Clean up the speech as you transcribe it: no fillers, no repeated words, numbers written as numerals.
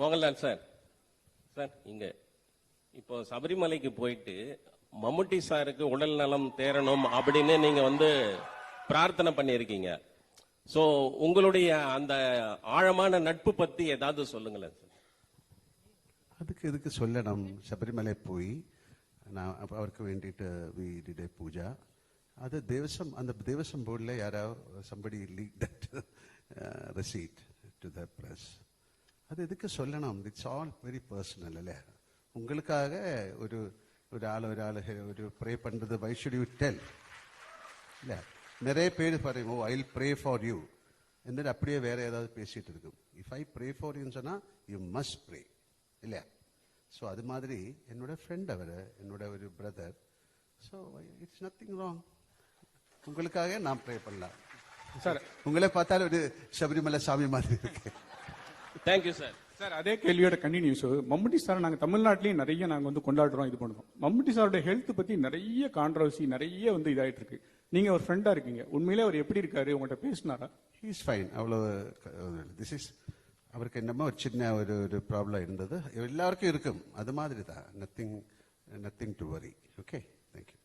Mohanlal sir, sir இங்க இப்போ சபரிமலைக்கு போயிட்டு மம்முட்டி சாருக்கு உடல் நலம் தேரணும் அப்படின்னு நீங்க பிரார்த்தனை பண்ணியிருக்கீங்க. சோ உங்களுடைய அந்த ஆழமான நட்பு பத்தி ஏதாவது சொல்லுங்களேன் சார். அதுக்கு எதுக்கு சொல்லணும்? சபரிமலை போய் நான் அவருக்கு வேண்டிட்டு we did a பூஜா. அது தேவசம், அந்த தேவசம் போர்டில் யாராவது somebody leaked that receipt to the press. அது எதுக்கு சொல்லணும்? இட்ஸ் ஆல் வெரி பர்சனல் இல்ல. உங்களுக்காக ஒரு ஒரு ப்ரே பண்றது why should you tell? இல்ல நிறைய பேர் பாருங்க, I will pray for you എന്നിട്ട് அப்படியே வேற ஏதாவது பேசிட்டு இருக்கும். இஃப் ஐ ப்ரே ஃபார் யூன்னு சொன்னா யூ மஸ்ட் ப்ரே இல்லையா? ஸோ அது மாதிரி என்னோட ஃப்ரெண்ட் அவர், என்னோட ஒரு brother. So it's nothing wrong. உங்களுக்காக நான் ப்ரே பண்ணலாம் சார். உங்களை பார்த்தாலும் ஒரு சபரிமலை சாமி மாதிரி இருக்கு. Thank you sir. சார் அதே கேள்வியோட கண்டினியூஸ். மம்முட்டி சார் நாங்கள் தமிழ்நாட்டிலையும் நிறைய நாங்கள் கொண்டாடுறோம், இது பண்ணுறோம். மம்முட்டி சாரோட ஹெல்த் பற்றி நிறைய கான்ட்ரவர்சி நிறைய இதாயிட்டு இருக்கு. நீங்க ஒரு ஃப்ரெண்டா இருக்கீங்க, உண்மையிலே அவர் எப்படி இருக்காரு? உங்கள்கிட்ட பேசினாரா? He is fine. அவ்வளோ திஸ் இஸ் அவருக்கு என்னமோ ஒரு சின்ன ஒரு ப்ராப்ளம் இருந்தது, எல்லாருக்கும் இருக்கும், அது மாதிரி தான். Nothing to worry. Okay, thank you.